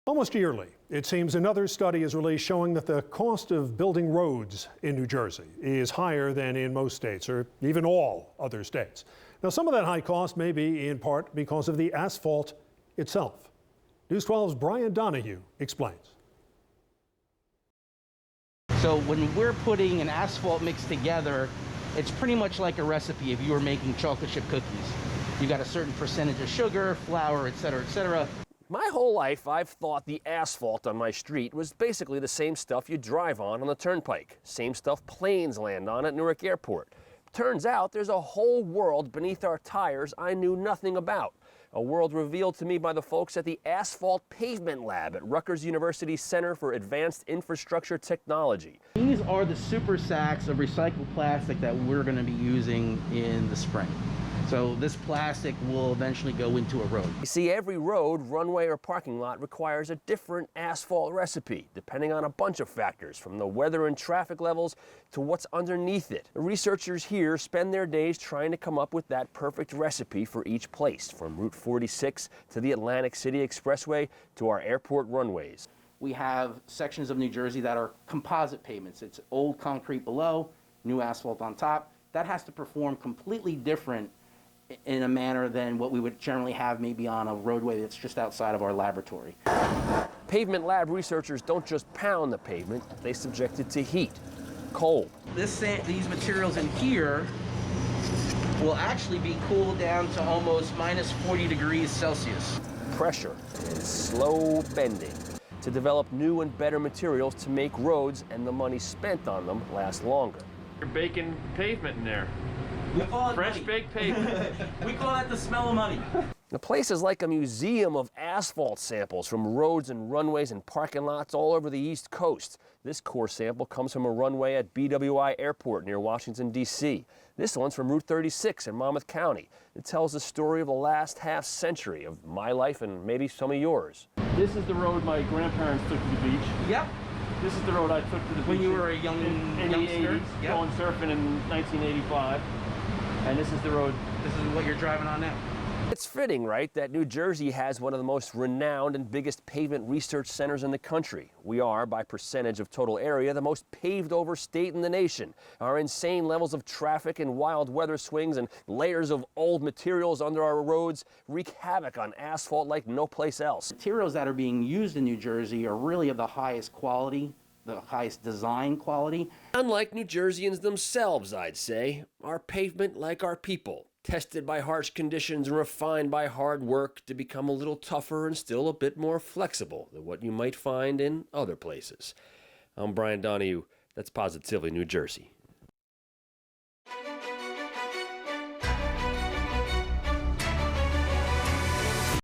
Almost yearly, it seems, another study is released showing that the cost of building roads in New Jersey is higher than in most states, or even all other states. Now, some of that high cost may be in part because of the asphalt itself. News 12's Brian Donahue explains. So when we're putting an asphalt mix together, it's pretty much like a recipe if you were making chocolate chip cookies. You got a certain percentage of sugar, flour, et cetera, et cetera. My whole life, I've thought the asphalt on my street was basically the same stuff you drive on the turnpike. Same stuff planes land on at Newark Airport. Turns out there's a whole world beneath our tires I knew nothing about. A world revealed to me by the folks at the Asphalt Pavement Lab at Rutgers University's Center for Advanced Infrastructure Technology. These are the super sacks of recycled plastic that we're going to be using in the spring. So this plastic will eventually go into a road. You see, every road, runway, or parking lot requires a different asphalt recipe, depending on a bunch of factors, from the weather and traffic levels to what's underneath it. The researchers here spend their days trying to come up with that perfect recipe for each place, from Route 46 to the Atlantic City Expressway to our airport runways. We have sections of New Jersey that are composite pavements. It's old concrete below, new asphalt on top. That has to perform completely different in a manner than what we would generally have maybe on a roadway that's just outside of our laboratory. Pavement Lab researchers don't just pound the pavement, they subject it to heat, cold. These materials in here will actually be cooled down to almost minus 40 degrees Celsius. Pressure and slow bending to develop new and better materials to make roads and the money spent on them last longer. You're baking pavement in there. We call it fresh money. baked pavement. We call that the smell of money. The place is like a museum of asphalt samples from roads and runways and parking lots all over the East Coast. This core sample comes from a runway at BWI Airport near Washington, D.C. This one's from Route 36 in Monmouth County. It tells the story of the last half century of my life and maybe some of yours. This is the road my grandparents took to the beach. Yep. This is the road I took to the beach When you were a young in the 80s, yep. Going surfing in 1985. And this is the road. This is what you're driving on now. It's fitting, right, that New Jersey has one of the most renowned and biggest pavement research centers in the country. We are, by percentage of total area, the most paved over state in the nation. Our insane levels of traffic and wild weather swings and layers of old materials under our roads wreak havoc on asphalt like no place else. Materials that are being used in New Jersey are really of the highest quality, the highest design quality. Unlike New Jerseyans themselves, I'd say, our pavement, like our people, tested by harsh conditions and refined by hard work to become a little tougher and still a bit more flexible than what you might find in other places. I'm Brian Donahue. That's Positively New Jersey.